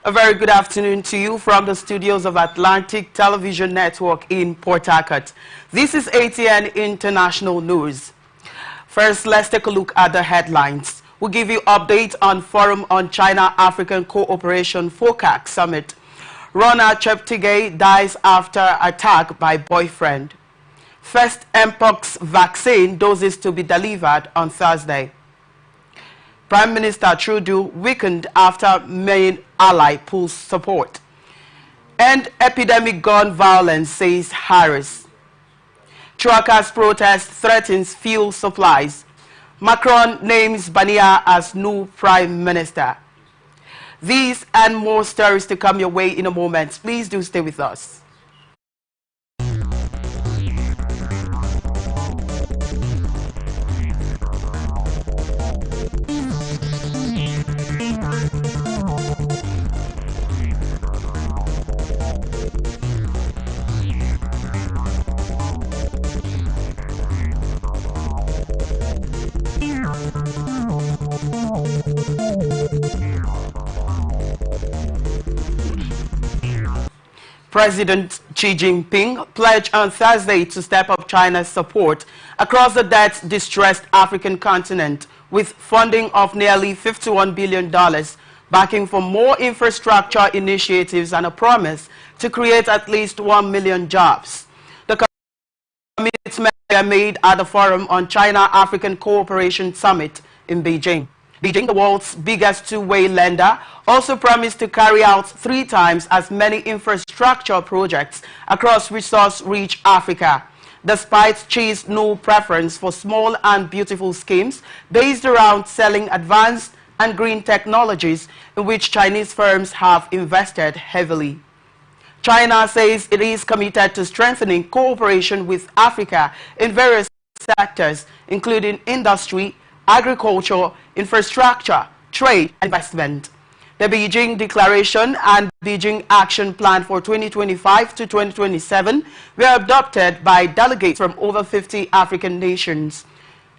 A very good afternoon to you from the studios of Atlantic Television Network in Port Harcourt. This is ATN International News. First, let's take a look at the headlines. We'll give you updates on Forum on China-African Cooperation FOCAC Summit. Rona Cheptegei dies after attack by boyfriend. First Mpox vaccine doses to be delivered on Thursday. Prime Minister Trudeau weakened after main ally pulls support. End epidemic gun violence, says Harris. Truckers' protest threatens fuel supplies. Macron names Bania as new Prime Minister. These and more stories to come your way in a moment. Please do stay with us. President Xi Jinping pledged on Thursday to step up China's support across the debt-distressed African continent with funding of nearly $51 billion, backing for more infrastructure initiatives and a promise to create at least 1 million jobs. The commitment made at the Forum on China-African Cooperation Summit in Beijing. Beijing, the world's biggest two-way lender, also promised to carry out 3 times as many infrastructure projects across resource-rich Africa, despite Xi's new preference for small and beautiful schemes based around selling advanced and green technologies in which Chinese firms have invested heavily. China says it is committed to strengthening cooperation with Africa in various sectors, including industry, agriculture, infrastructure, trade, and investment. The Beijing Declaration and Beijing Action Plan for 2025 to 2027 were adopted by delegates from over 50 African nations.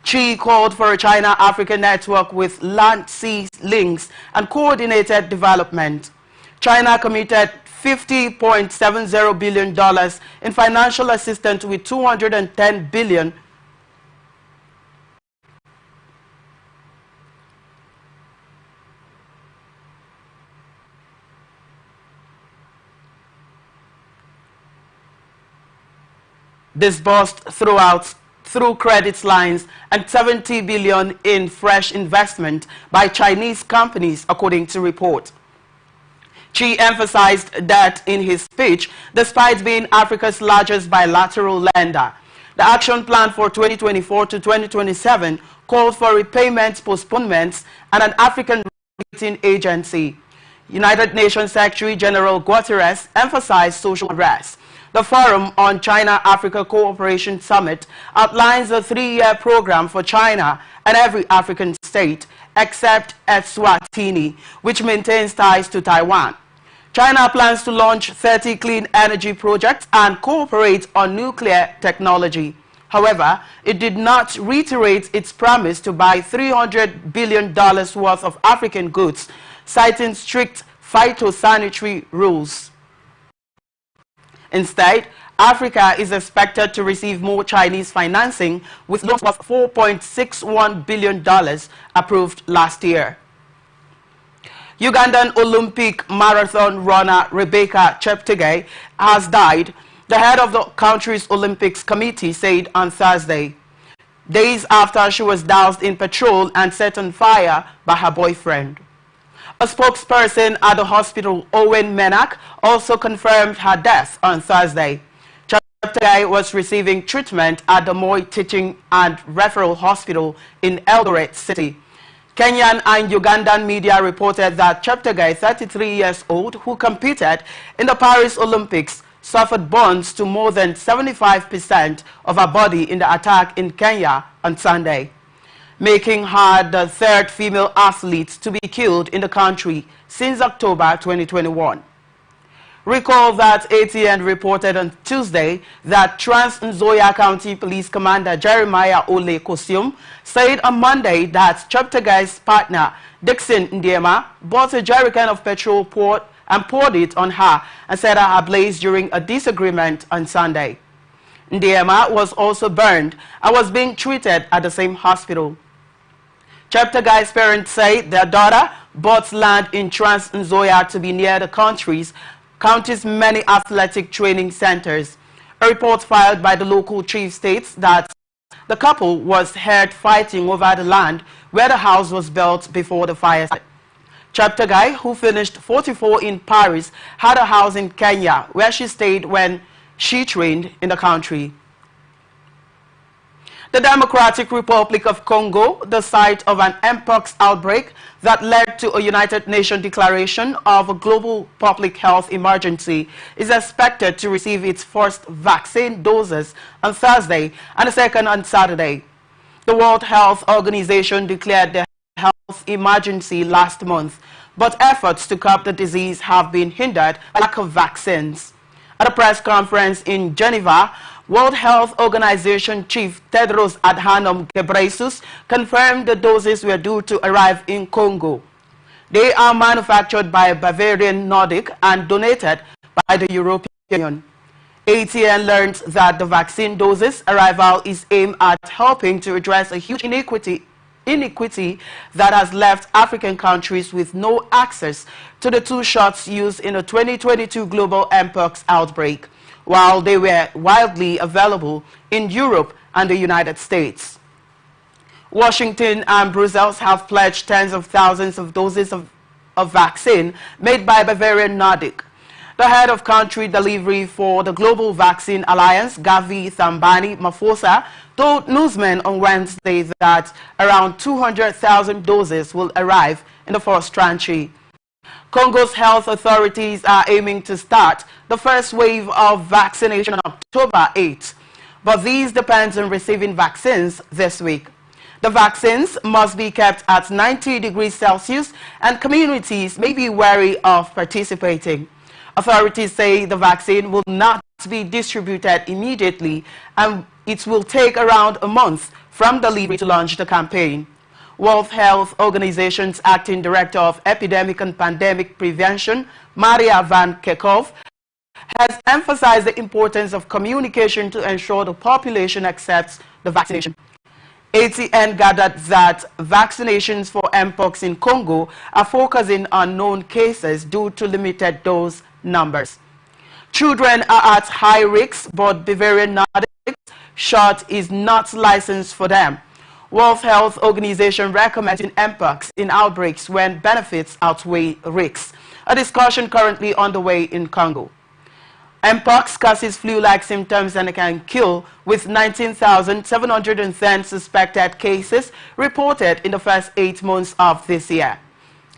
Xi called for a China-Africa network with land-sea links and coordinated development. China committed $50.70 billion in financial assistance with $210 billion disbursed through credit lines and $70 billion in fresh investment by Chinese companies, according to report. Xi emphasized that in his speech, despite being Africa's largest bilateral lender. The action plan for 2024 to 2027 called for repayment postponements and an African rating agency. United Nations Secretary General Guterres emphasized social unrest. The Forum on China-Africa Cooperation Summit outlines a 3-year program for China and every African state, except Eswatini, which maintains ties to Taiwan. China plans to launch 30 clean energy projects and cooperate on nuclear technology. However, it did not reiterate its promise to buy $300 billion worth of African goods, citing strict phytosanitary rules. Instead, Africa is expected to receive more Chinese financing, with loans of $4.61 billion approved last year. Ugandan Olympic marathon runner Rebecca Cheptegei has died, the head of the country's Olympics committee said on Thursday, days after she was doused in petrol and set on fire by her boyfriend. A spokesperson at the hospital, Owen Menak, also confirmed her death on Thursday. Cheptegei was receiving treatment at the Moi Teaching and Referral Hospital in Eldoret City. Kenyan and Ugandan media reported that Cheptegei, 33 years old, who competed in the Paris Olympics, suffered burns to more than 75% of her body in the attack in Kenya on Sunday, making her the 3rd female athlete to be killed in the country since October 2021. Recall that ATN reported on Tuesday that Trans-Nzoia County Police Commander Jeremiah Ole Kosium said on Monday that Cheptegei's partner Dixon Ndiema bought a jerrycan of petrol poured and poured it on her and set her ablaze during a disagreement on Sunday. Ndiema was also burned and was being treated at the same hospital. Cheptegei's parents say their daughter bought land in Trans Nzoia to be near the country's many athletic training centers. A report filed by the local chief states that the couple was heard fighting over the land where the house was built before the fire started. Cheptegei, who finished 44 in Paris, had a house in Kenya where she stayed when she trained in the country. The Democratic Republic of Congo, the site of an mpox outbreak that led to a United Nations declaration of a global public health emergency, is expected to receive its first vaccine doses on Thursday and a second on Saturday. The World Health Organization declared the health emergency last month, but efforts to curb the disease have been hindered by lack of vaccines. At a press conference in Geneva, World Health Organization Chief Tedros Adhanom Ghebreyesus confirmed the doses were due to arrive in Congo. They are manufactured by Bavarian Nordic and donated by the European Union. ATN learned that the vaccine doses arrival is aimed at helping to address a huge inequity that has left African countries with no access to the 2 shots used in the 2022 global mpox outbreak, while they were widely available in Europe and the United States. Washington and Brussels have pledged tens of thousands of doses of vaccine made by Bavarian Nordic. The head of country delivery for the Global Vaccine Alliance, Gavi Thambani Mafosa, told newsmen on Wednesday that around 200,000 doses will arrive in the first tranche. Congo's health authorities are aiming to start the first wave of vaccination on October 8, but these depend on receiving vaccines this week. The vaccines must be kept at 90 degrees Celsius and communities may be wary of participating. Authorities say the vaccine will not be distributed immediately and it will take around a month from delivery to launch the campaign. World Health Organization's Acting Director of Epidemic and Pandemic Prevention, Maria van Kerkhove, has emphasized the importance of communication to ensure the population accepts the vaccination. ATN gathered that vaccinations for mpox in Congo are focusing on known cases due to limited dose numbers. Children are at high risk, but Bavarian Nordic shot is not licensed for them. World Health Organization recommends mpox in outbreaks when benefits outweigh risks. A discussion currently underway in Congo. Mpox causes flu-like symptoms and can kill, with 19,710 suspected cases reported in the first 8 months of this year.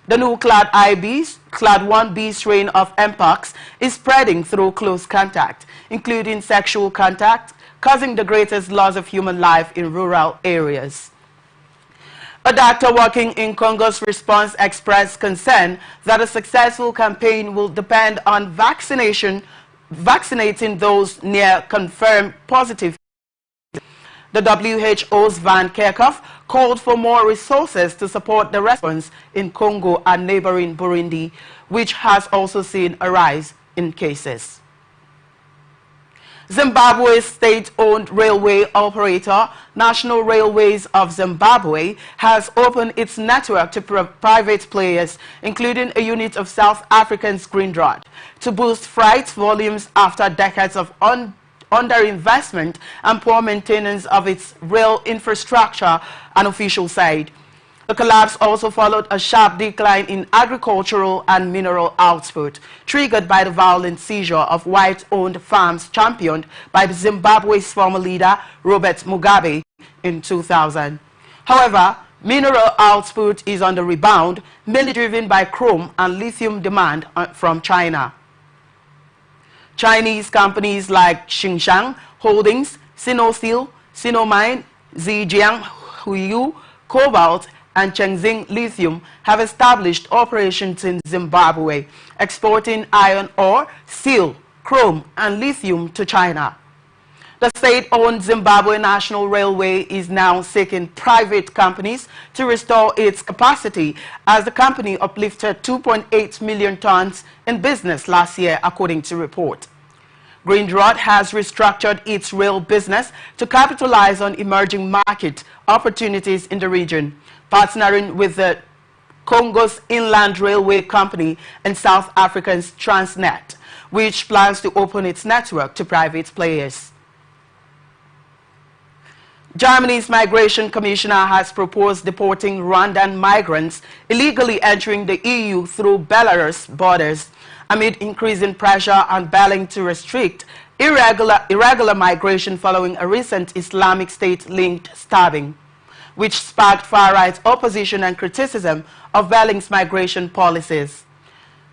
The new Clade 1b strain of Mpox is spreading through close contact, including sexual contact, causing the greatest loss of human life in rural areas. A doctor working in Congo's response expressed concern that a successful campaign will depend on vaccinating those near confirmed positive. The WHO's Van Kerkhove called for more resources to support the response in Congo and neighboring Burundi, which has also seen a rise in cases. Zimbabwe's state-owned railway operator, National Railways of Zimbabwe, has opened its network to private players, including a unit of South African's Grindrod, to boost freight volumes after decades of underinvestment and poor maintenance of its rail infrastructure, an official said. The collapse also followed a sharp decline in agricultural and mineral output, triggered by the violent seizure of white-owned farms championed by Zimbabwe's former leader, Robert Mugabe, in 2000. However, mineral output is on the rebound, mainly driven by chrome and lithium demand from China. Chinese companies like Tsingshan Holdings, Sinosteel, Sinomine, Zhejiang Huiyu, Cobalt, and Chengxing Lithium have established operations in Zimbabwe, exporting iron ore, steel, chrome, and lithium to China. The state-owned Zimbabwe National Railway is now seeking private companies to restore its capacity as the company uplifted 2.8 million tons in business last year, according to report. Grindrod has restructured its rail business to capitalize on emerging market opportunities in the region, partnering with the Congo's Inland Railway Company and South Africa's Transnet, which plans to open its network to private players. Germany's Migration Commissioner has proposed deporting Rwandan migrants illegally entering the EU through Belarus borders amid increasing pressure on Berlin to restrict irregular migration following a recent Islamic State-linked stabbing, which sparked far-right opposition and criticism of Berlin's migration policies.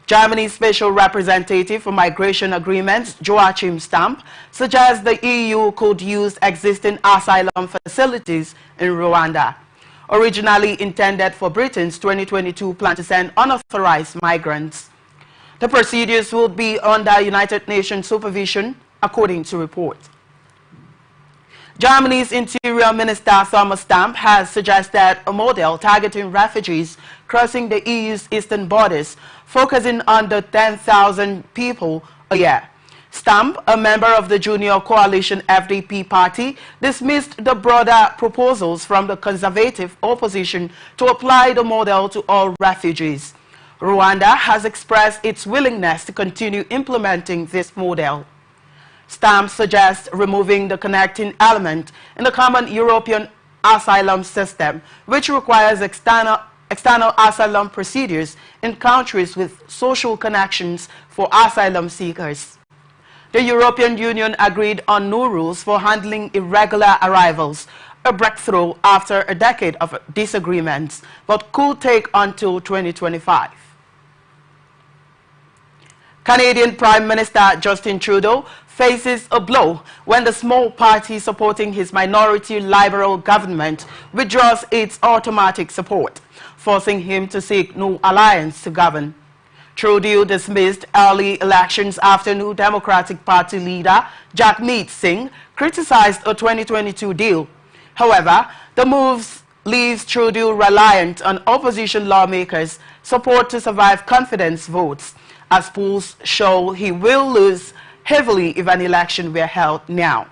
Germany's Special Representative for Migration Agreements, Joachim Stamp, suggests the EU could use existing asylum facilities in Rwanda, originally intended for Britain's 2022 plan to send unauthorized migrants. The procedures will be under United Nations supervision, according to reports. Germany's Interior Minister Thomas Stamp has suggested a model targeting refugees crossing the EU's eastern borders, focusing on the 10,000 people a year. Stamp, a member of the junior coalition FDP party, dismissed the broader proposals from the conservative opposition to apply the model to all refugees. Rwanda has expressed its willingness to continue implementing this model. Stamp suggests removing the connecting element in the common European asylum system, which requires external asylum procedures in countries with social connections for asylum seekers. The European Union agreed on new rules for handling irregular arrivals, a breakthrough after a decade of disagreements, but could take until 2025. Canadian Prime Minister Justin Trudeau faces a blow when the small party supporting his minority Liberal government withdraws its automatic support, forcing him to seek new alliance to govern. Trudeau dismissed early elections after New Democratic Party leader Jagmeet Singh criticized a 2022 deal. However, the move leaves Trudeau reliant on opposition lawmakers' support to survive confidence votes, as polls show he will lose heavily if an election were held now.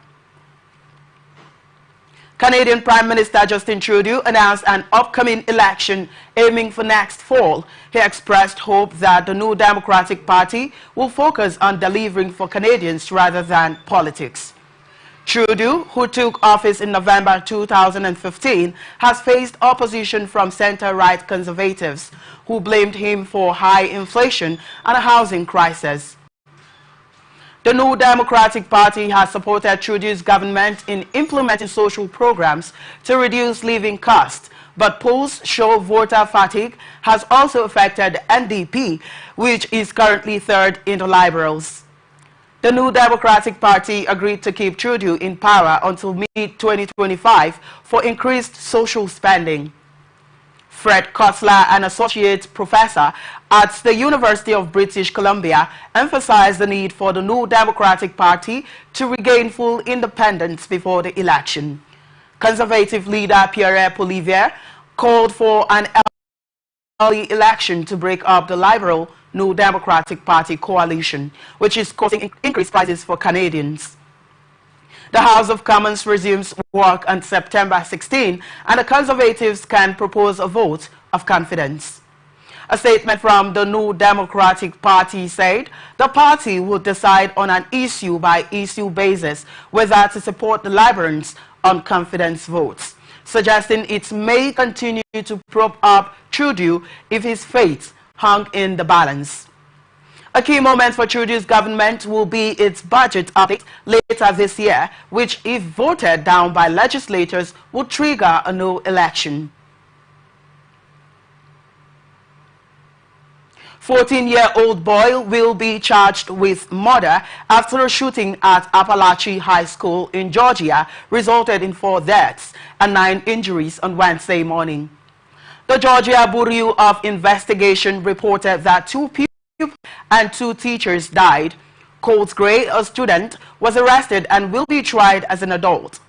Canadian Prime Minister Justin Trudeau announced an upcoming election aiming for next fall. He expressed hope that the New Democratic Party will focus on delivering for Canadians rather than politics. Trudeau, who took office in November 2015, has faced opposition from center-right conservatives, who blamed him for high inflation and a housing crisis. The New Democratic Party has supported Trudeau's government in implementing social programs to reduce living costs, but polls show voter fatigue has also affected the NDP, which is currently third in the Liberals. The New Democratic Party agreed to keep Trudeau in power until mid-2025 for increased social spending. Fred Kotler, an associate professor at the University of British Columbia, emphasized the need for the New Democratic Party to regain full independence before the election. Conservative leader Pierre Poilievre called for an early election to break up the Liberal New Democratic Party coalition, which is causing increased prices for Canadians. The House of Commons resumes work on September 16, and the Conservatives can propose a vote of confidence. A statement from the New Democratic Party said the party will decide on an issue-by-issue basis whether to support the Liberals on confidence votes, suggesting it may continue to prop up Trudeau if his fate hung in the balance. A key moment for Trudeau's government will be its budget update later this year, which, if voted down by legislators, would trigger a new election. 14-year-old boy will be charged with murder after a shooting at Appalachia High School in Georgia resulted in 4 deaths and 9 injuries on Wednesday morning. The Georgia Bureau of Investigation reported that 2 people and 2 teachers died. Colt Gray, a student was arrested and will be tried as an adult.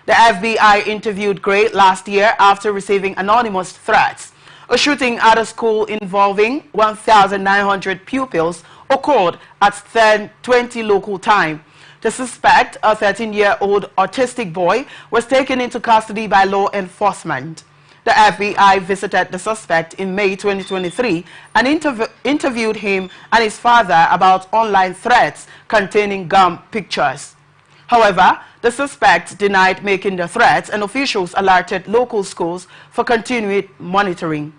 The FBI interviewed Gray last year after receiving anonymous threats. A shooting at a school involving 1,900 pupils occurred at 10:20 local time. The suspect, a 13-year-old autistic boy, was taken into custody by law enforcement. The FBI visited the suspect in May 2023 and interviewed him and his father about online threats containing gum pictures. However, the suspect denied making the threats, and officials alerted local schools for continued monitoring.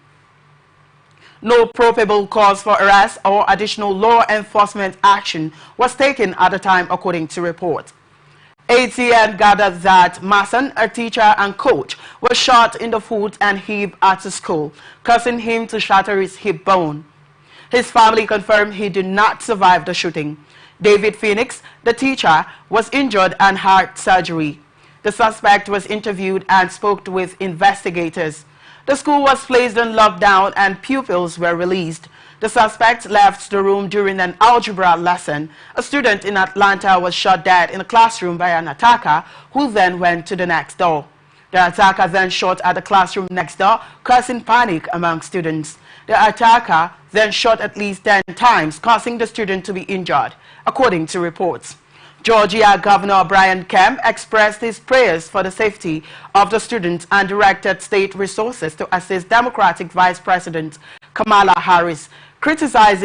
No probable cause for arrest or additional law enforcement action was taken at the time, according to reports. ATN gathered that Mason, a teacher and coach, was shot in the foot and hip at the school, causing him to shatter his hip bone. His family confirmed he did not survive the shooting. David Phoenix, the teacher, was injured and had surgery. The suspect was interviewed and spoke with investigators. The school was placed on lockdown and pupils were released. The suspect left the room during an algebra lesson. A student in Atlanta was shot dead in a classroom by an attacker who then went to the next door. The attacker then shot at the classroom next door, causing panic among students. The attacker then shot at least 10 times, causing the student to be injured, according to reports. Georgia Governor Brian Kemp expressed his prayers for the safety of the students and directed state resources to assist Democratic Vice President Kamala Harris, criticized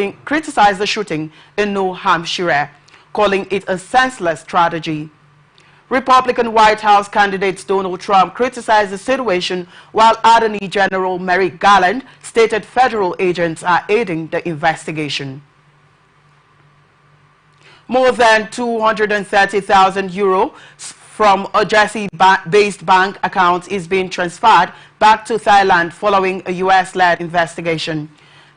the shooting in New Hampshire, calling it a senseless tragedy. Republican White House candidate Donald Trump criticized the situation, while Attorney General Merrick Garland stated federal agents are aiding the investigation. More than 230,000 euro from a Jersey-based bank account is being transferred back to Thailand following a U.S.-led investigation.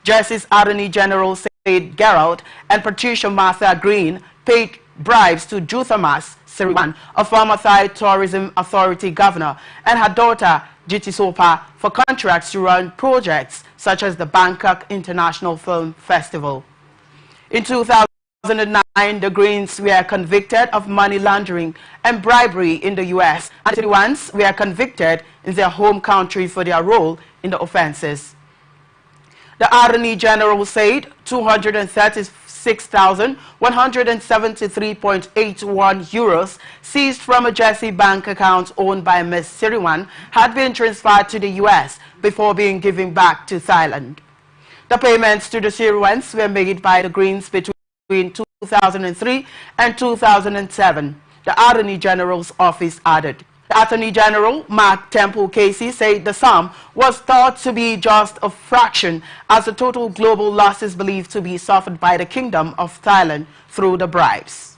Jersey's Attorney General said Gerald and Patricia Martha Green paid bribes to Juthamas Siriwan, a former Thai Tourism Authority governor, and her daughter Jitisopa for contracts to run projects such as the Bangkok International Film Festival. In 2009, the Greens were convicted of money laundering and bribery in the U.S., and the ones were convicted in their home country for their role in the offenses. The Attorney General said 236,173.81 euros seized from a Jersey bank account owned by Ms. Siriwan had been transferred to the U.S. before being given back to Thailand. The payments to the Siriwans were made by the Greens between 2003 and 2007, the Attorney General's office added. The Attorney General, Mark Temple Casey, said the sum was thought to be just a fraction as the total global losses believed to be suffered by the Kingdom of Thailand through the bribes.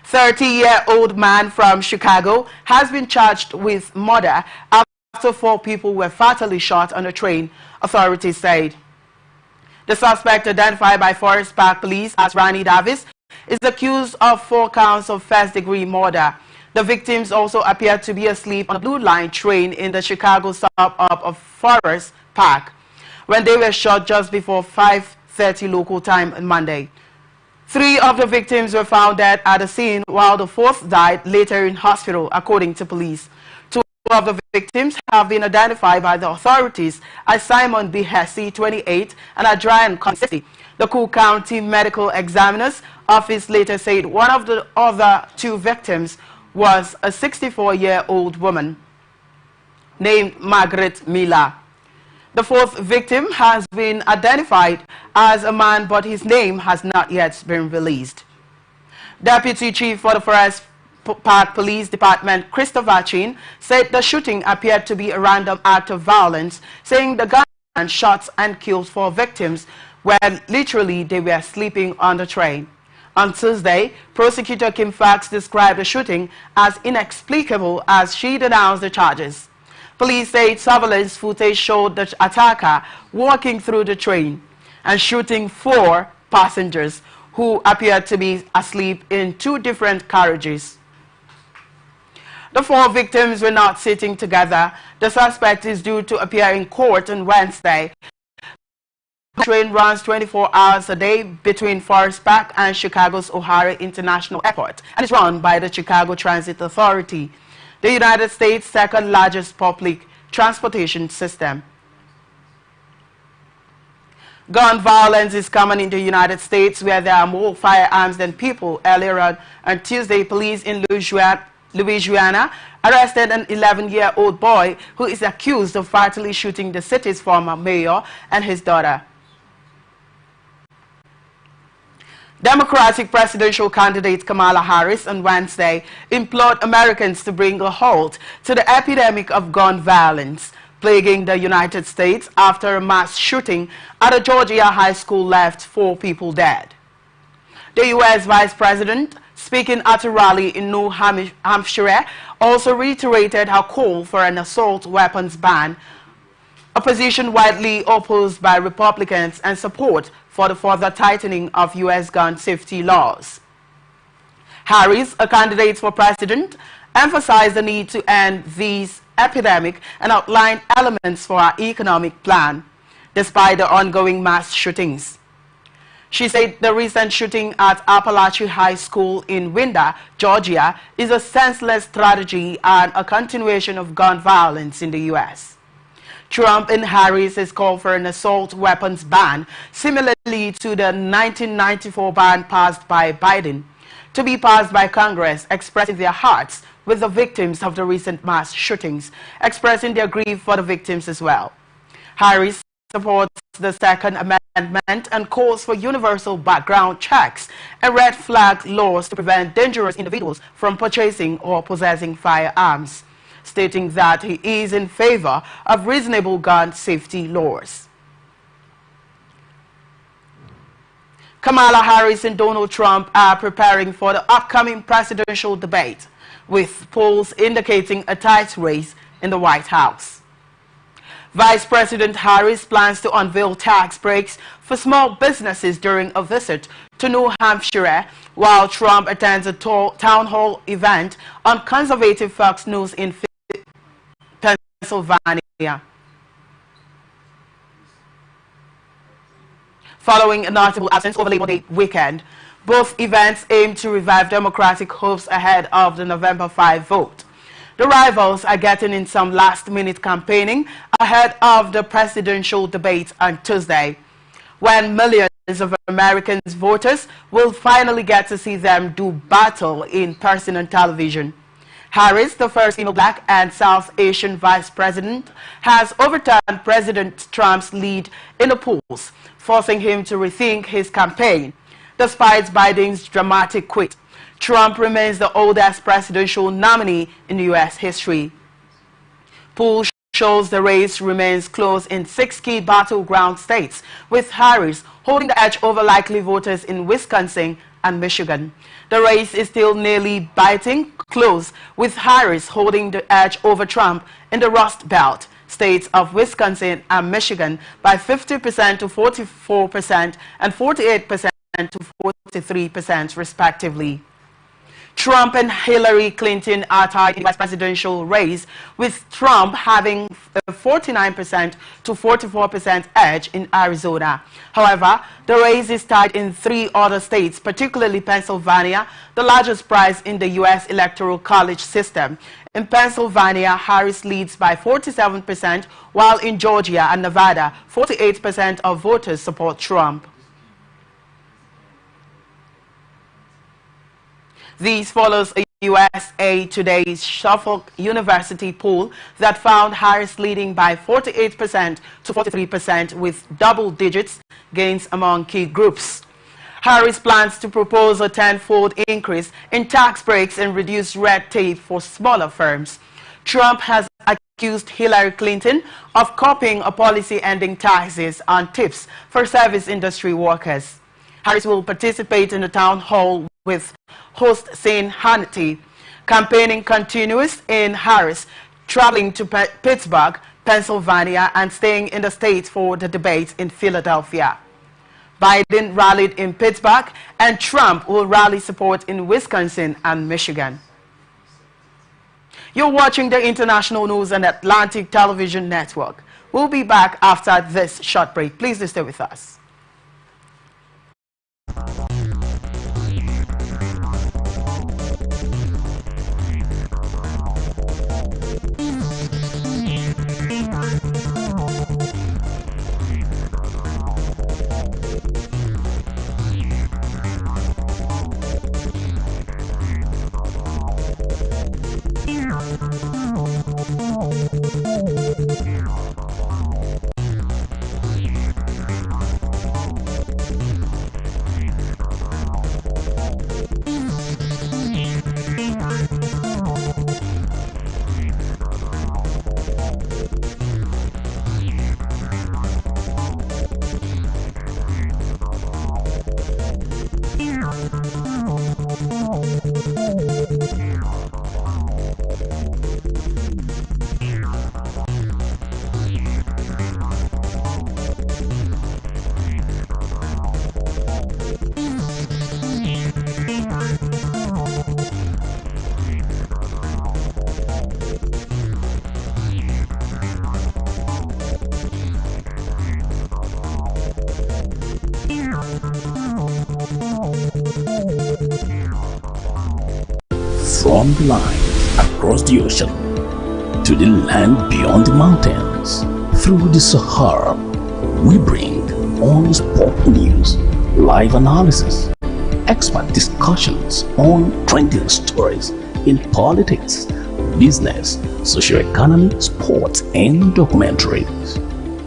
30-year-old man from Chicago has been charged with murder after 4 people were fatally shot on a train, authorities said. The suspect, identified by Forest Park Police as Ronnie Davis, is accused of 4 counts of first-degree murder. The victims also appeared to be asleep on a Blue Line train in the Chicago suburb of Forest Park when they were shot just before 5:30 local time on Monday. 3 of the victims were found dead at the scene, while the 4th died later in hospital, according to police. 2 of the victims have been identified by the authorities as Simon B. Hesse, 28, and Adrian Conn, 60. The Cook County Medical Examiner's Office later said one of the other 2 victims was a 64-year-old woman named Margaret Miller. The 4th victim has been identified as a man, but his name has not yet been released. Deputy Chief for the Forest Park Police Department, Christopher Chin, said the shooting appeared to be a random act of violence, saying the gunman shot and killed 4 victims where literally they were sleeping on the train. On Tuesday, prosecutor Kim Fox described the shooting as inexplicable as she denounced the charges. Police said surveillance footage showed the attacker walking through the train and shooting 4 passengers who appeared to be asleep in 2 different carriages. The 4 victims were not sitting together. The suspect is due to appear in court on Wednesday. The train runs 24 hours a day between Forest Park and Chicago's O'Hare International Airport and is run by the Chicago Transit Authority, the United States' second largest public transportation system. Gun violence is common in the United States, where there are more firearms than people. Earlier on Tuesday, police in Louisiana arrested an 11-year-old boy who is accused of fatally shooting the city's former mayor and his daughter. Democratic presidential candidate Kamala Harris on Wednesday implored Americans to bring a halt to the epidemic of gun violence plaguing the United States after a mass shooting at a Georgia high school left 4 people dead. The U.S. Vice President, speaking at a rally in New Hampshire, also reiterated her call for an assault weapons ban, a position widely opposed by Republicans, and support for the further tightening of U.S. gun safety laws. Harris, a candidate for president, emphasized the need to end this epidemic and outlined elements for our economic plan, despite the ongoing mass shootings. She said the recent shooting at Appalachian High School in Winder, Georgia, is a senseless strategy and a continuation of gun violence in the U.S. Trump and Harris has called for an assault weapons ban, similarly to the 1994 ban passed by Biden, to be passed by Congress, expressing their hearts with the victims of the recent mass shootings, expressing their grief for the victims as well. Harris supports the Second Amendment and calls for universal background checks and red flag laws to prevent dangerous individuals from purchasing or possessing firearms, stating that he is in favor of reasonable gun safety laws. Kamala Harris and Donald Trump are preparing for the upcoming presidential debate, with polls indicating a tight race in the White House. Vice President Harris plans to unveil tax breaks for small businesses during a visit to New Hampshire, while Trump attends a town hall event on conservative Fox News in Pennsylvania. Following a notable absence over Labor Day weekend, both events aim to revive Democratic hopes ahead of the November 5 vote. The rivals are getting in some last-minute campaigning ahead of the presidential debate on Tuesday, when millions of American voters will finally get to see them do battle in person on television. Harris, the first female black and South Asian vice president, has overturned President Trump's lead in the polls, forcing him to rethink his campaign. Despite Biden's dramatic quit, Trump remains the oldest presidential nominee in U.S. history. Poll shows the race remains close in 6 key battleground states, with Harris holding the edge over likely voters in Wisconsin and Michigan. The race is still nearly biting close, with Harris holding the edge over Trump in the Rust Belt states of Wisconsin and Michigan by 50% to 44% and 48% to 43% respectively. Trump and Hillary Clinton are tied in the vice presidential race, with Trump having a 49% to 44% edge in Arizona. However, the race is tied in 3 other states, particularly Pennsylvania, the largest prize in the U.S. Electoral College system. In Pennsylvania, Harris leads by 47%, while in Georgia and Nevada, 48% of voters support Trump. This follows a USA Today's Suffolk University poll that found Harris leading by 48% to 43% with double-digit gains among key groups. Harris plans to propose a 10-fold increase in tax breaks and reduce red tape for smaller firms. Trump has accused Hillary Clinton of copying a policy ending taxes on tips for service industry workers. Harris will participate in the town hall with host Sean Hannity. Campaigning continues in Harris, traveling to Pittsburgh, Pennsylvania, and staying in the state for the debate in Philadelphia. Biden rallied in Pittsburgh, and Trump will rally support in Wisconsin and Michigan. You're watching the International News on Atlantic Television Network. We'll be back after this short break. Please stay with us. From the line across the ocean to the land beyond the mountains, through the Sahara, we bring on-the-spot news, live analysis, expert discussions on trending stories in politics, business, socio-economy, sports, and documentaries.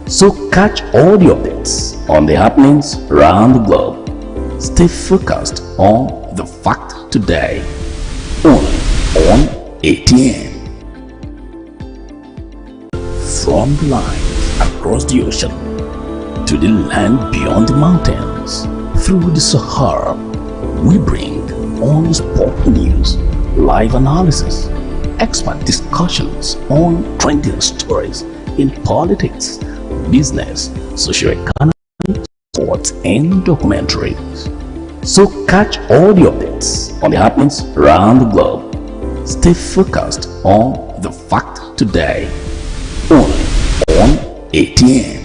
So catch all the updates on the happenings around the globe. Stay focused on the fact today. Only on ATN. From the line across the ocean to the land beyond the mountains, through the Sahara, we bring on-the-spot news, live analysis, expert discussions on trending stories in politics, business, socio-economy, sports, and documentaries. So catch all the updates on the happenings around the globe. Stay focused on the fact today. Only on ATN.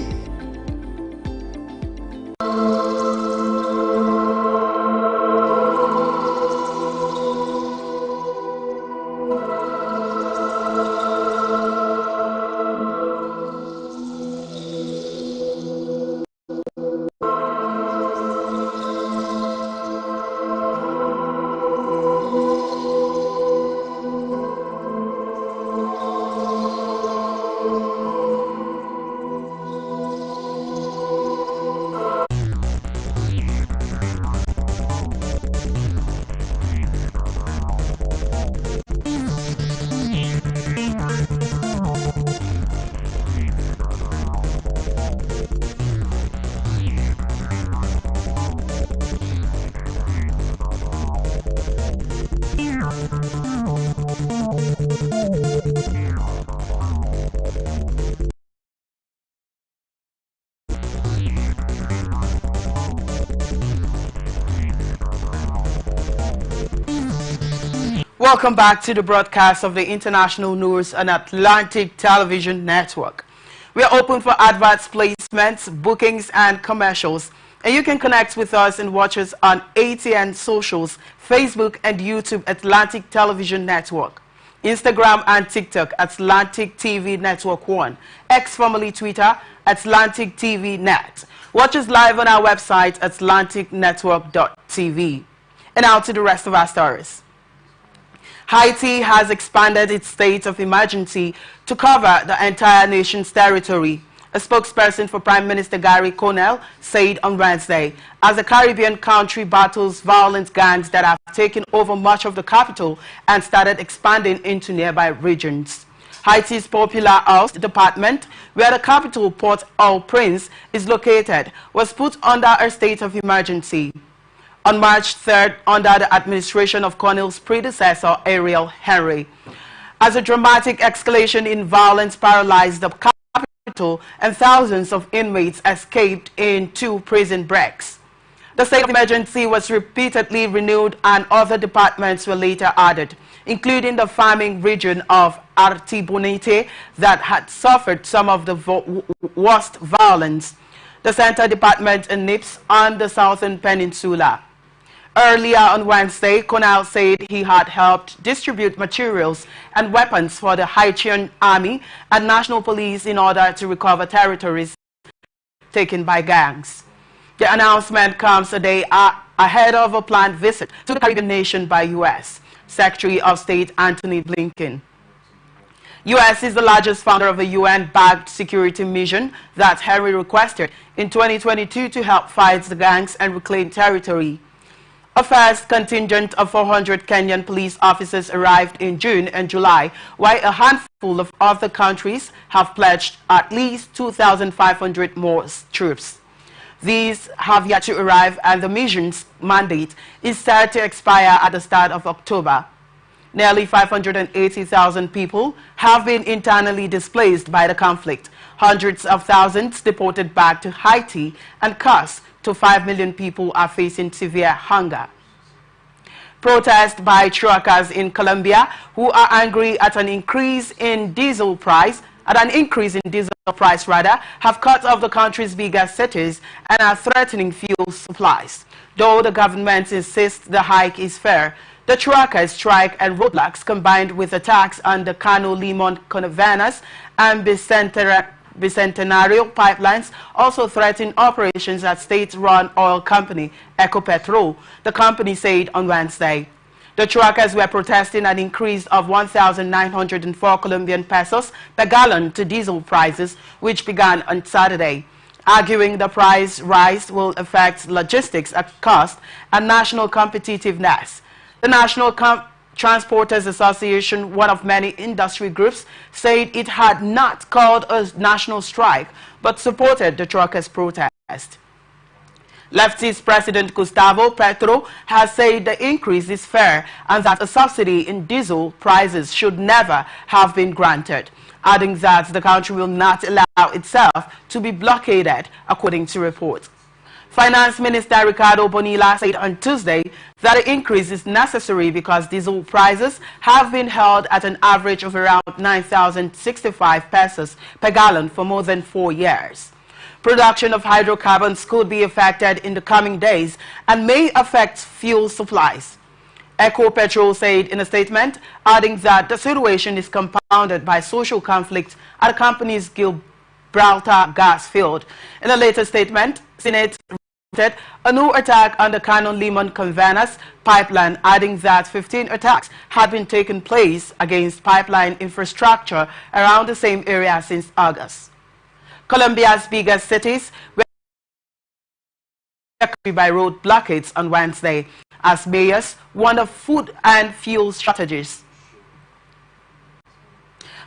Welcome back to the broadcast of the International News on Atlantic Television Network. We are open for adverts, placements, bookings, and commercials. And you can connect with us and watch us on ATN socials, Facebook and YouTube Atlantic Television Network, Instagram and TikTok Atlantic TV Network 1, X formerly Twitter Atlantic TV Net. Watch us live on our website atlanticnetwork.tv. And now to the rest of our stories. Haiti has expanded its state of emergency to cover the entire nation's territory, a spokesperson for Prime Minister Gary Conell said on Wednesday, as the Caribbean country battles violent gangs that have taken over much of the capital and started expanding into nearby regions. Haiti's popular Health Department, where the capital Port-au-Prince is located, was put under a state of emergency on March 3rd under the administration of Conell's predecessor, Ariel Henry, as a dramatic escalation in violence paralyzed the capital and thousands of inmates escaped in 2 prison breaks. The state of emergency was repeatedly renewed and other departments were later added, including the farming region of Artibonite that had suffered some of the worst violence, the center department in Nips on the southern peninsula. Earlier on Wednesday, Conal said he had helped distribute materials and weapons for the Haitian Army and National Police in order to recover territories taken by gangs. The announcement comes a day ahead of a planned visit to the Caribbean nation by U.S. Secretary of State Antony Blinken. U.S. is the largest funder of a UN-backed security mission that Henry requested in 2022 to help fight the gangs and reclaim territory. A first contingent of 400 Kenyan police officers arrived in June and July, while a handful of other countries have pledged at least 2,500 more troops. These have yet to arrive, and the mission's mandate is set to expire at the start of October. Nearly 580,000 people have been internally displaced by the conflict, hundreds of thousands deported back to Haiti, and close to 5 million people are facing severe hunger. Protests by truckers in Colombia who are angry at an increase in diesel price, have cut off the country's biggest cities and are threatening fuel supplies. Though the government insists the hike is fair, the truckers' strike and roadblocks combined with attacks on the Cano-Limon Convenas and Bicentenario pipelines also threaten operations at state-run oil company Ecopetrol, the company said on Wednesday. The truckers were protesting an increase of 1,904 Colombian pesos per gallon to diesel prices, which began on Saturday, arguing the price rise will affect logistics cost and national competitiveness. The National Transporters Association, one of many industry groups, said it had not called a national strike but supported the truckers' protest. Leftist President Gustavo Petro has said the increase is fair and that a subsidy in diesel prices should never have been granted, adding that the country will not allow itself to be blockaded, according to reports. Finance Minister Ricardo Bonilla said on Tuesday that the increase is necessary because diesel prices have been held at an average of around 9,065 pesos per gallon for more than 4 years. Production of hydrocarbons could be affected in the coming days and may affect fuel supplies. Ecopetrol said in a statement, adding that the situation is compounded by social conflict at the company's Gibraltar gas field. In a later statement, Senate reported a new attack on the Cano-Limon Convenas pipeline, adding that 15 attacks had been taking place against pipeline infrastructure around the same area since August. Colombia's biggest cities were affected by road blockades on Wednesday as mayors warned of food and fuel shortages.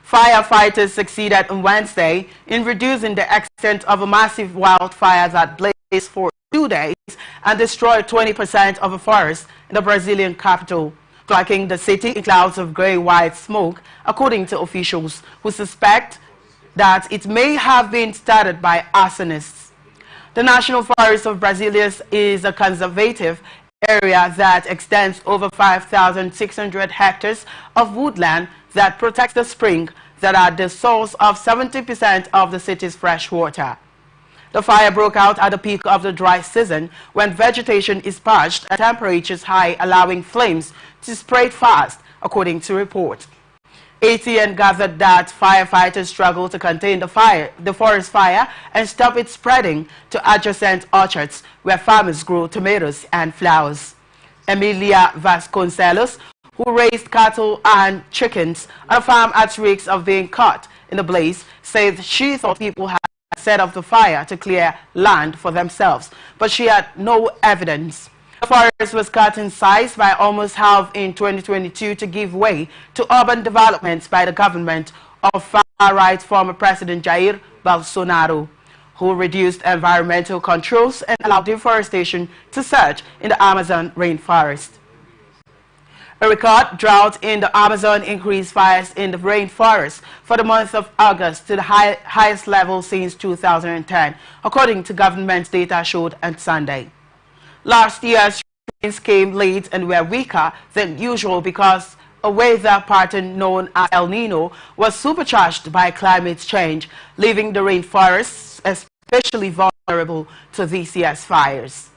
Firefighters succeeded on Wednesday in reducing the extent of a massive wildfire that blazed for 2 days and destroyed 20% of a forest in the Brazilian capital, cloaking the city in clouds of gray-white smoke, according to officials who suspect that it may have been started by arsonists. The National Forest of Brasilia is a conservative area that extends over 5,600 hectares of woodland that protects the spring that are the source of 70% of the city's fresh water. The fire broke out at the peak of the dry season when vegetation is parched and temperatures high, allowing flames to spread fast, according to reports. ATN gathered that firefighters struggled to contain the forest fire and stop it spreading to adjacent orchards where farmers grow tomatoes and flowers. Emilia Vasconcelos, who raised cattle and chickens on a farm at risk of being caught in the blaze, said she thought people had set off the fire to clear land for themselves, but she had no evidence. The forest was cut in size by almost half in 2022 to give way to urban developments by the government of far-right former President Jair Bolsonaro, who reduced environmental controls and allowed deforestation to surge in the Amazon rainforest. A record drought in the Amazon increased fires in the rainforest for the month of August to the highest level since 2010, according to government data showed on Sunday. Last year's rains came late and were weaker than usual because a weather pattern known as El Nino was supercharged by climate change, leaving the rainforests especially vulnerable to this year's fires.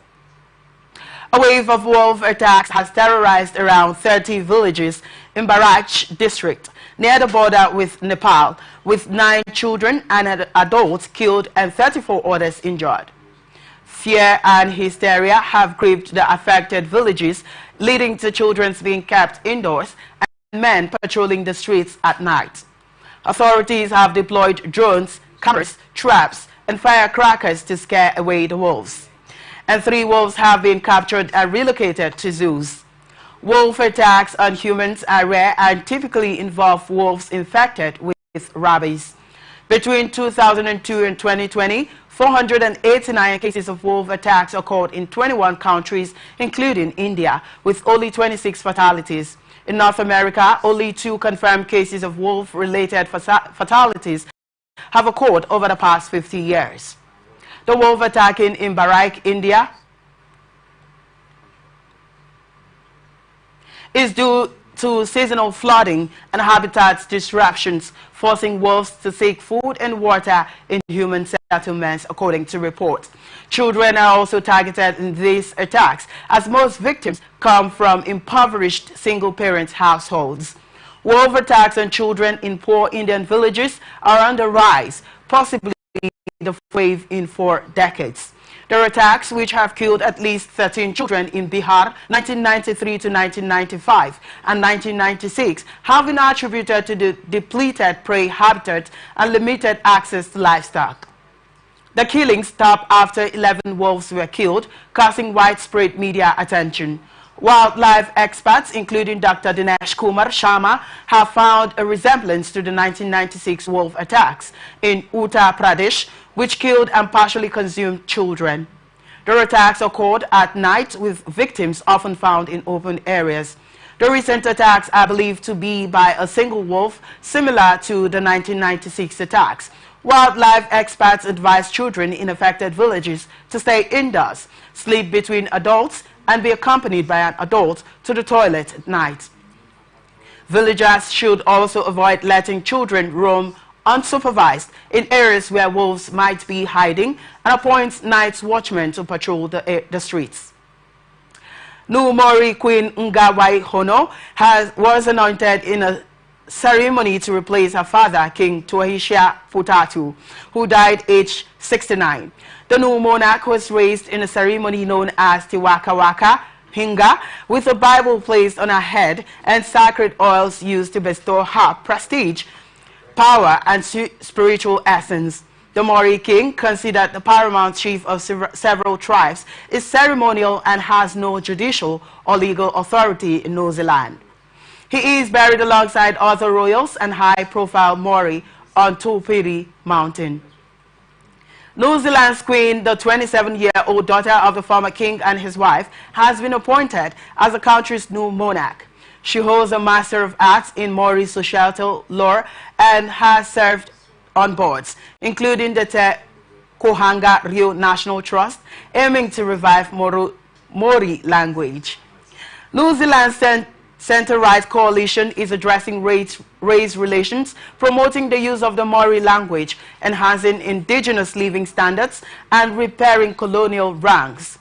A wave of wolf attacks has terrorized around 30 villages in Barach district near the border with Nepal, with 9 children and adults killed and 34 others injured. Fear and hysteria have gripped the affected villages, leading to children being kept indoors and men patrolling the streets at night. Authorities have deployed drones, cameras, traps, and firecrackers to scare away the wolves. And 3 wolves have been captured and relocated to zoos. Wolf attacks on humans are rare and typically involve wolves infected with rabies. Between 2002 and 2020, 489 cases of wolf attacks occurred in 21 countries, including India, with only 26 fatalities. In North America, only 2 confirmed cases of wolf-related fatalities have occurred over the past 50 years. The wolf attacking in Barach, India, is due to seasonal flooding and habitat disruptions, forcing wolves to seek food and water in human settlements, according to reports. Children are also targeted in these attacks, as most victims come from impoverished single-parent households. Wolf attacks on children in poor Indian villages are on the rise, possibly the wave in 4 decades. There are attacks which have killed at least 13 children in Bihar 1993 to 1995 and 1996 have been attributed to the depleted prey habitat and limited access to livestock. The killings stopped after 11 wolves were killed, causing widespread media attention. Wildlife experts, including Dr. Dinesh Kumar Sharma, have found a resemblance to the 1996 wolf attacks in Uttar Pradesh, which killed and partially consumed children. The attacks occurred at night, with victims often found in open areas. The recent attacks are believed to be by a single wolf, similar to the 1996 attacks. Wildlife experts advise children in affected villages to stay indoors, sleep between adults, and be accompanied by an adult to the toilet at night. Villagers should also avoid letting children roam unsupervised in areas where wolves might be hiding, and appoint night watchmen to patrol the streets. New Mori Queen Ngawai Hono was anointed in a ceremony to replace her father, King Tuahishia Futatu, who died aged 69. The new monarch was raised in a ceremony known as Tiwaka Waka Hinga, with a Bible placed on her head and sacred oils used to bestow her prestige, power, and spiritual essence. The Mori king, considered the paramount chief of several tribes, is ceremonial and has no judicial or legal authority in New Zealand. He is buried alongside other royals and high-profile Mori on Tupiri Mountain. New Zealand's queen, the 27-year-old daughter of the former king and his wife, has been appointed as the country's new monarch. She holds a Master of Arts in Maori societal law and has served on boards, including the Te Kohanga Rio National Trust, aiming to revive Maori language. New Zealand's Centre-Right Coalition is addressing race relations, promoting the use of the Maori language, enhancing indigenous living standards, and repairing colonial wrongs.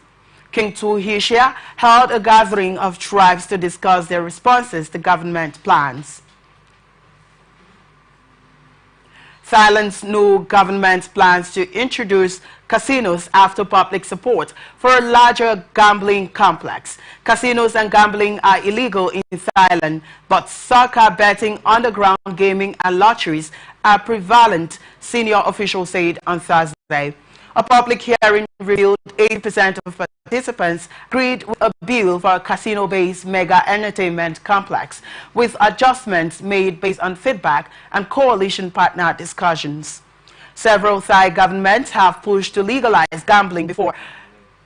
King Tuahishia held a gathering of tribes to discuss their responses to government plans. Thailand's new government plans to introduce casinos after public support for a larger gambling complex. Casinos and gambling are illegal in Thailand, but soccer betting, underground gaming, and lotteries are prevalent, senior officials said on Thursday. A public hearing revealed 80% of participants agreed with a bill for a casino-based mega entertainment complex, with adjustments made based on feedback and coalition partner discussions. Several Thai governments have pushed to legalize gambling before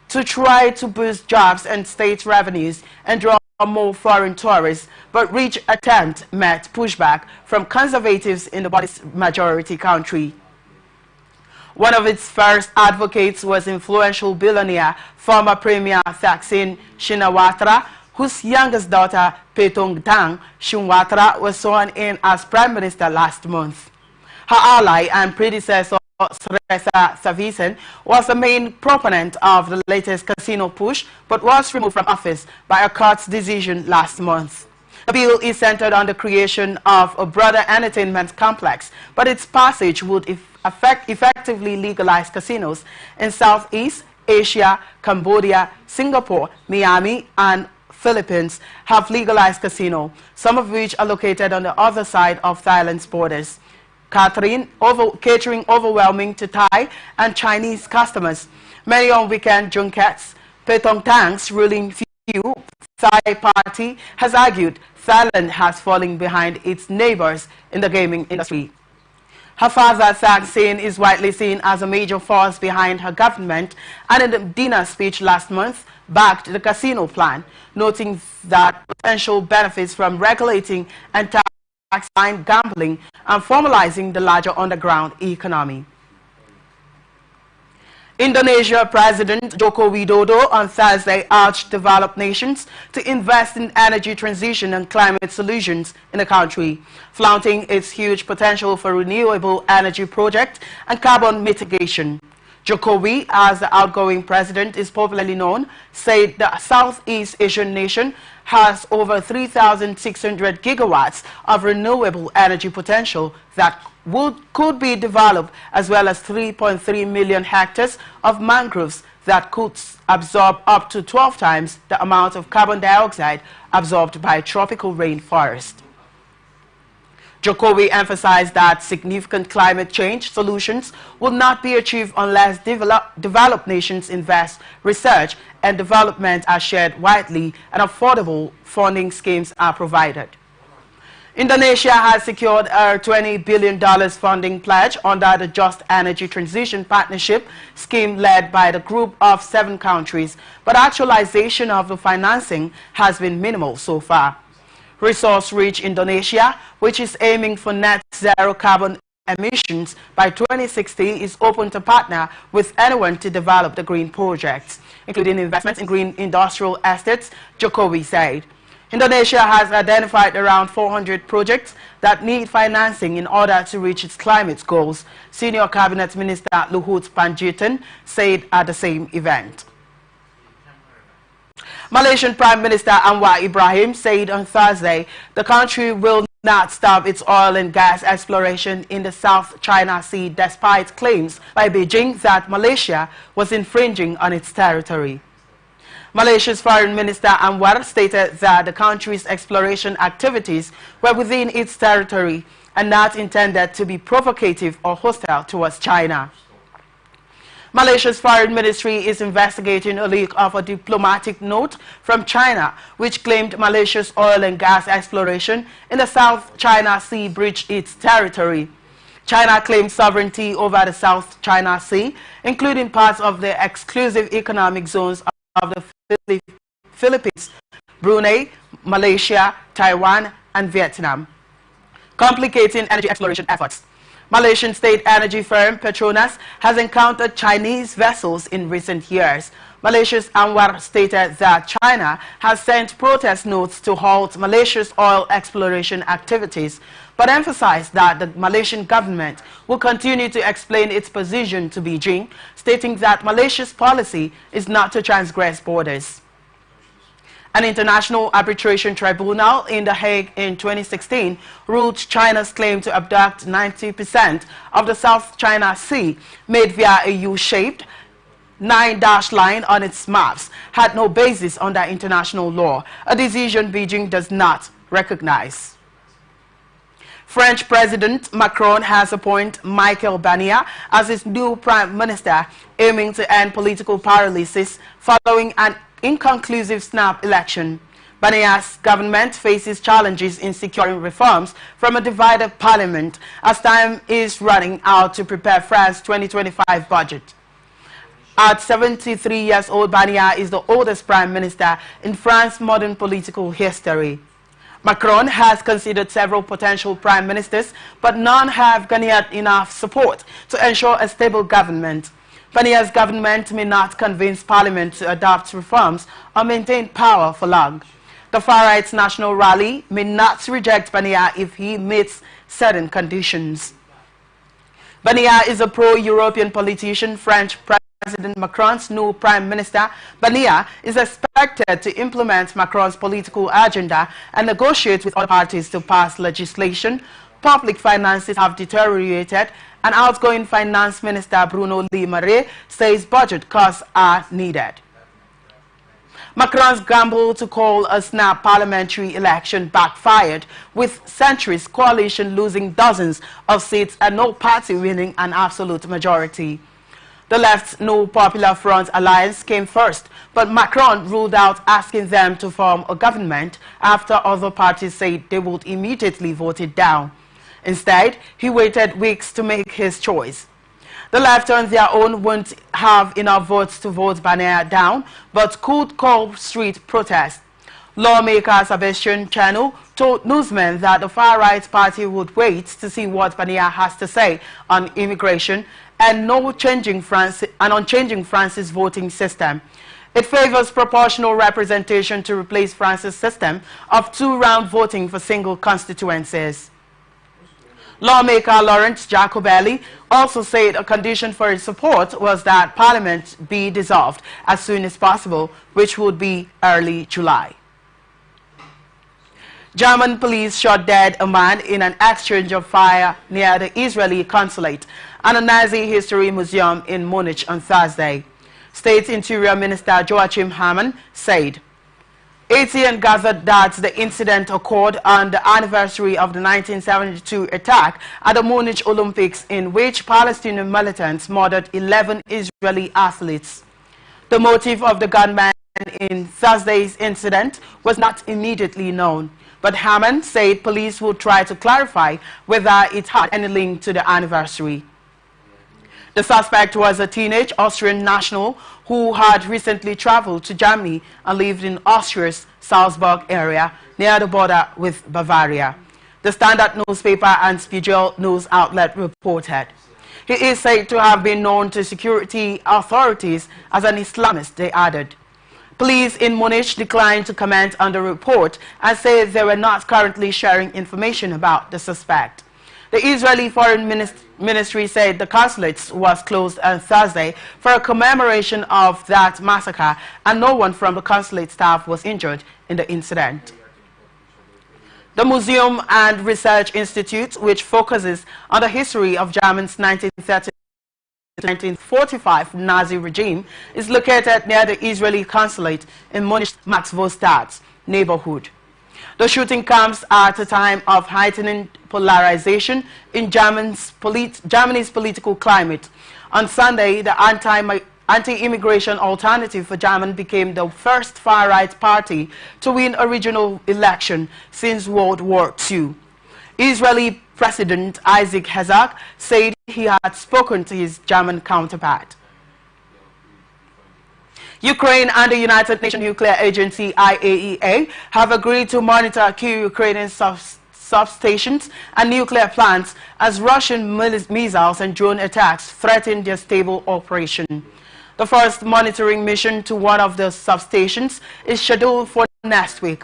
to try to boost jobs and state revenues and draw more foreign tourists, but each attempt met pushback from conservatives in the body's majority country. One of its first advocates was influential billionaire, former Premier Thaksin Shinawatra, whose youngest daughter, Petong Tang Shinawatra, was sworn in as Prime Minister last month. Her ally and predecessor, Sresa Savisen, was the main proponent of the latest casino push, but was removed from office by a court's decision last month. The bill is centered on the creation of a broader entertainment complex, but its passage would effectively legalize casinos in Southeast Asia. Cambodia, Singapore, Miami, and Philippines have legalized casino, some of which are located on the other side of Thailand's borders, catering overwhelming to Thai and Chinese customers. Many on weekend junkets. Petong Tang's ruling few Thai party has argued Thailand has fallen behind its neighbors in the gaming industry. Her father, Thaksin, is widely seen as a major force behind her government, and in the dinner speech last month backed the casino plan, noting that potential benefits from regulating and taxing gambling and formalizing the larger underground economy. Indonesia President Joko Widodo on Thursday urged developed nations to invest in energy transition and climate solutions in the country, flaunting its huge potential for renewable energy projects and carbon mitigation. Jokowi, as the outgoing president is popularly known, said the Southeast Asian nation has over 3,600 gigawatts of renewable energy potential that could be developed, as well as 3.3 million hectares of mangroves that could absorb up to 12 times the amount of carbon dioxide absorbed by tropical rainforest. Jokowi emphasized that significant climate change solutions will not be achieved unless developed nations invest, research and development are shared widely and affordable funding schemes are provided. Indonesia has secured a $20 billion funding pledge under the Just Energy Transition Partnership scheme led by the group of 7 countries, but actualization of the financing has been minimal so far. Resource-rich Indonesia, which is aiming for net zero carbon emissions by 2060, is open to partner with anyone to develop the green projects, including investments in green industrial estates, Jokowi said. Indonesia has identified around 400 projects that need financing in order to reach its climate goals, Senior Cabinet Minister Luhut Panjaitan said at the same event. Malaysian Prime Minister Anwar Ibrahim said on Thursday the country will not stop its oil and gas exploration in the South China Sea despite claims by Beijing that Malaysia was infringing on its territory. Malaysia's Foreign Minister Anwar stated that the country's exploration activities were within its territory and not intended to be provocative or hostile towards China. Malaysia's Foreign Ministry is investigating a leak of a diplomatic note from China, which claimed Malaysia's oil and gas exploration in the South China Sea breached its territory. China claims sovereignty over the South China Sea, including parts of the exclusive economic zones of the Philippines, Brunei, Malaysia, Taiwan, and Vietnam, complicating energy exploration efforts. Malaysian state energy firm Petronas has encountered Chinese vessels in recent years. Malaysia's Anwar stated that China has sent protest notes to halt Malaysia's oil exploration activities, but emphasized that the Malaysian government will continue to explain its position to Beijing, stating that Malaysia's policy is not to transgress borders. An international arbitration tribunal in The Hague in 2016 ruled China's claim to abduct 90% of the South China Sea, made via a U-shaped 9-dash line on its maps, had no basis under international law, a decision Beijing does not recognize. French President Macron has appointed Michel Barnier as his new prime minister, aiming to end political paralysis following an inconclusive snap election. Barnier's government faces challenges in securing reforms from a divided parliament as time is running out to prepare France's 2025 budget. At 73 years old, Barnier is the oldest prime minister in France's modern political history. Macron has considered several potential prime ministers, but none have garnered enough support to ensure a stable government. Bania's government may not convince Parliament to adopt reforms or maintain power for long. The far-right's National Rally may not reject Bania if he meets certain conditions. Bania is a pro-European politician. French President Macron's new Prime Minister, Bania, is expected to implement Macron's political agenda and negotiate with other parties to pass legislation. Public finances have deteriorated, and outgoing Finance Minister Bruno Le Maire says budget cuts are needed. Macron's gamble to call a snap parliamentary election backfired, with centrist coalition losing dozens of seats and no party winning an absolute majority. The left's No Popular Front alliance came first, but Macron ruled out asking them to form a government after other parties said they would immediately vote it down. Instead, he waited weeks to make his choice. The left on their own won't have enough votes to vote Bania down, but could call street protests. Lawmaker Sebastian Chano told newsmen that the far-right party would wait to see what Bania has to say on immigration and on changing France's voting system. It favors proportional representation to replace France's system of two-round voting for single constituencies. Lawmaker Laurent Jacobelli also said a condition for his support was that Parliament be dissolved as soon as possible, which would be early July. German police shot dead a man in an exchange of fire near the Israeli consulate and a Nazi history museum in Munich on Thursday. State Interior Minister Joachim Hamann said, ATN gathered that the incident occurred on the anniversary of the 1972 attack at the Munich Olympics, in which Palestinian militants murdered 11 Israeli athletes. The motive of the gunman in Thursday's incident was not immediately known, but Hamann said police would try to clarify whether it had any link to the anniversary. The suspect was a teenage Austrian national who had recently traveled to Germany and lived in Austria's Salzburg area near the border with Bavaria. The Standard newspaper and Spiegel news outlet reported. He is said to have been known to security authorities as an Islamist, they added. Police in Munich declined to comment on the report and said they were not currently sharing information about the suspect. The Israeli Foreign Ministry said the consulate was closed on Thursday for a commemoration of that massacre, and no one from the consulate staff was injured in the incident. The Museum and Research Institute, which focuses on the history of Germany's 1930 to 1945 Nazi regime, is located near the Israeli consulate in Munich's Max-Vorstadt neighborhood. The shooting comes at a time of heightening polarization in Germany's political climate. On Sunday, the anti-immigration Alternative for Germany became the first far-right party to win a regional election since World War II. Israeli President Isaac Herzog said he had spoken to his German counterpart. Ukraine and the United Nations Nuclear Agency IAEA have agreed to monitor key Ukrainian substations and nuclear plants as Russian missiles and drone attacks threaten their stable operation. The first monitoring mission to one of the substations is scheduled for next week.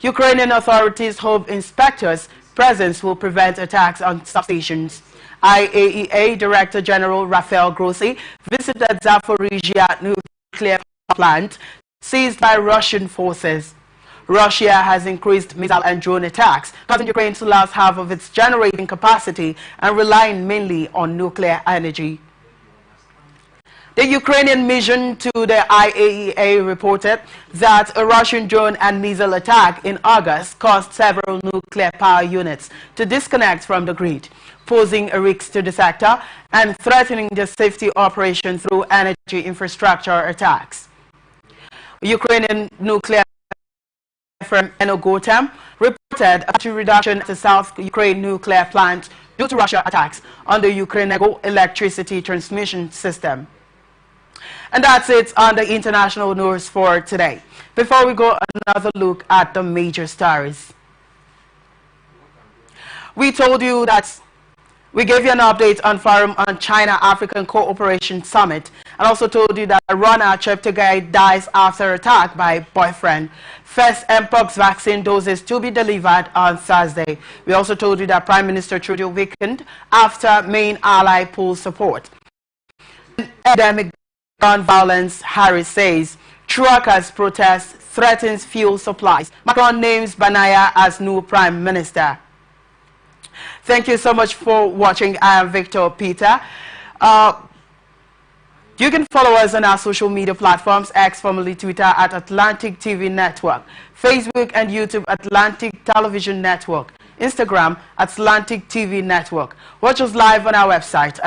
Ukrainian authorities hope inspectors' presence will prevent attacks on substations. IAEA Director General Rafael Grossi visited Zaporizhia nuclear plant seized by Russian forces. Russia has increased missile and drone attacks, causing Ukraine to lose half of its generating capacity and relying mainly on nuclear energy. The Ukrainian mission to the IAEA reported that a Russian drone and missile attack in August caused several nuclear power units to disconnect from the grid, posing a risk to the sector and threatening the safety operation through energy infrastructure attacks. Ukrainian nuclear firm Energoatom reported a reduction at the South Ukraine nuclear plant due to Russia attacks on the Ukrainenergo electricity transmission system. And that's it on the international news for today. Before we go, another look at the major stories. We told you that we gave you an update on Forum on China-African Cooperation Summit, and also told you that a runner, Cheptegei, dies after attack by boyfriend. First Mpox vaccine doses to be delivered on Thursday. We also told you that Prime Minister Trudeau weakened after main ally pulls support. Endemic gun violence, Harris says. Truckers protest threatens fuel supplies. Macron names Banaya as new Prime Minister. Thank you so much for watching. I am Victor Peter. You can follow us on our social media platforms, X, formerly Twitter, at Atlantic TV Network, Facebook and YouTube, Atlantic Television Network, Instagram, Atlantic TV Network. Watch us live on our website,